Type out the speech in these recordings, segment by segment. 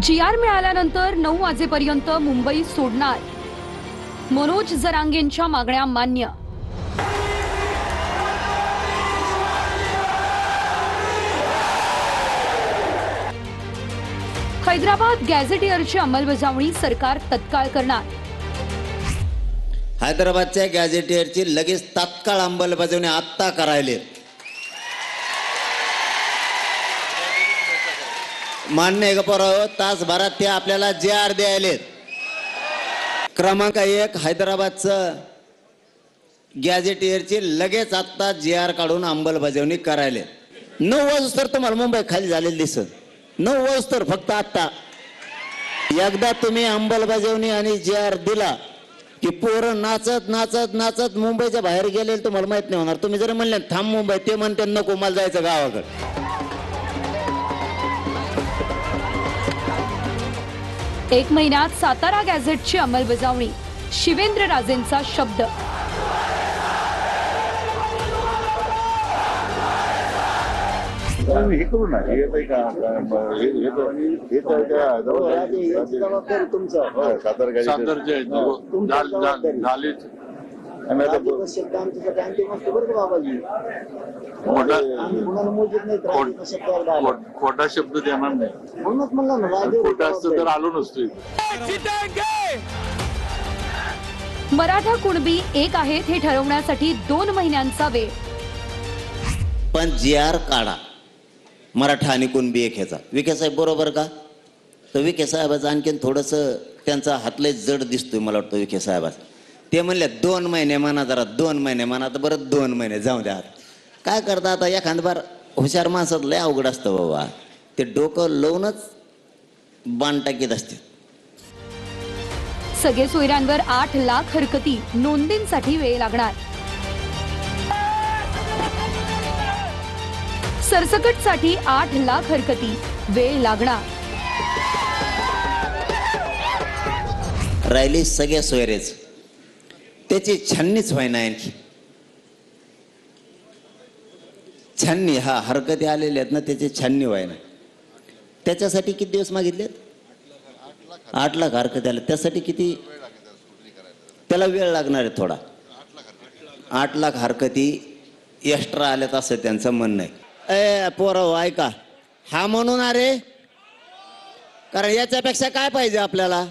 G.R. मिळाल्यानंतर 9 वाजेपर्यंत मुंबई सोडणार, मनोज जरांगेंच्या मागण्या मान्य. हैदराबाद गॅझेटियरची अंमलबजावणी सरकार तत्काळ करणार. हैदराबादच्या गॅझेटियरची लगेच तात्काळ अंमलबजावणी आत्ता करायले. मान्य आहे का पोरांनो? तासभरात ते आपल्याला जी.आर द्यायलेत. क्रमांक 1 हैदराबादचं गॅझेटियरची लगेच आत्ता जी.आर काढून अंमलबजावणी करायले. 9 वाजता तुम्हाला मुंबई खाली झालेली दिसत. 9 वाजता फक्त आत्ता एकदा तुम्ही अंमलबजावणी आणि जी.आर दिला की पोरं नाचत नाचत नाचत मुंबईच्या बाहेर गेले. तुम्हाला माहित नाही होणार. तुम्ही जर म्हणले थांब मुंबई, ते म्हणते नको मला जायचं गावाकडे. 1 महिन्यात सातारा गॅझेटची अंमलबजावणी, शिवेंद्र राजेंचा शब्द. हे करू ना, हे खोटा शब्द देणार नाही. खोटा असतं तर आलो नसतो. मराठा कुणबी एक आहेत हे ठरवण्यासाठी 2 महिन्यांचा वेळ. पण जी.आर काढा मराठा आणि कुणबी एक ह्याचा. विखे साहेब बरोबर का? तर विखे साहेबाचं आणखीन थोडंसं त्यांचा हातले जड दिसतोय मला वाटतं विखे साहेबाचं. ते म्हणले 2 महिने म्हणा, जरा 2 महिने म्हणा. तर बरं 2 महिने जाऊ द्या. काय करता आता एखाद बार हुशार माणसात लय अवघड असतं बाबा. ते डोकं लावूनच बाण टाकीत असते. सगळे सोयऱ्यांवर 8 लाख हरकती, नोंदींसाठी वेळ लागणार. सरसकटसाठी 8 लाख हरकती, वेळ लागणार. राहिली सगळ्या सोयरेच, त्याची छाननीच व्हायना. आणखी छाननी, हा हरकती आलेल्या आहेत ना, त्याची छाननी व्हायना. त्याच्यासाठी किती दिवस मागितलेत? 8 लाख हरकती आल्या. त्यासाठी किती त्याला वेळ लागणार आहे? थोडा. 8 लाख हरकती एक्स्ट्रा आल्यात असं त्यांचं म्हणणं आहे. पोरं ऐका, हा म्हणून अरे, कारण याच्यापेक्षा काय पाहिजे आपल्याला?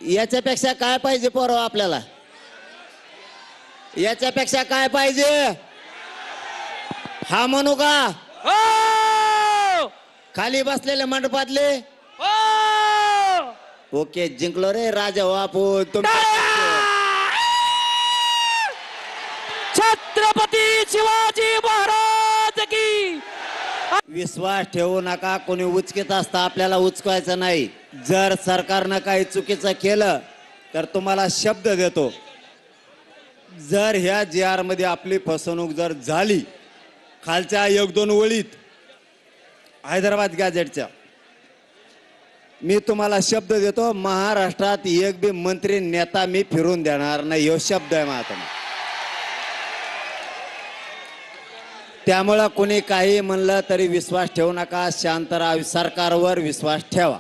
याच्यापेक्षा काय पाहिजे पोरं आपल्याला? याच्यापेक्षा काय पाहिजे? हा म्हणू का? खाली बसलेले मंडपातले ओके, जिंकलो रे राजा बापू. छत्रपती शिवाजी महाराज की. विश्वास ठेवू नका. कोणी उचकीत असता आपल्याला उचकायचं नाही. जर सरकारनं काही चुकीचं केलं तर तुम्हाला शब्द देतो, जर ह्या जी.आर मध्ये आपली फसवणूक जर झाली, खालच्या 1-2 ओळीत हैदराबाद गॅझेटच्या, मी तुम्हाला शब्द देतो, महाराष्ट्रात एक बी मंत्री नेता मी फिरून देणार नाही. ह्यो शब्द आहे माझा. त्यामुळं कोणी काही म्हणलं तरी विश्वास ठेवू नका. शांत राहा. सरकारवर विश्वास ठेवा.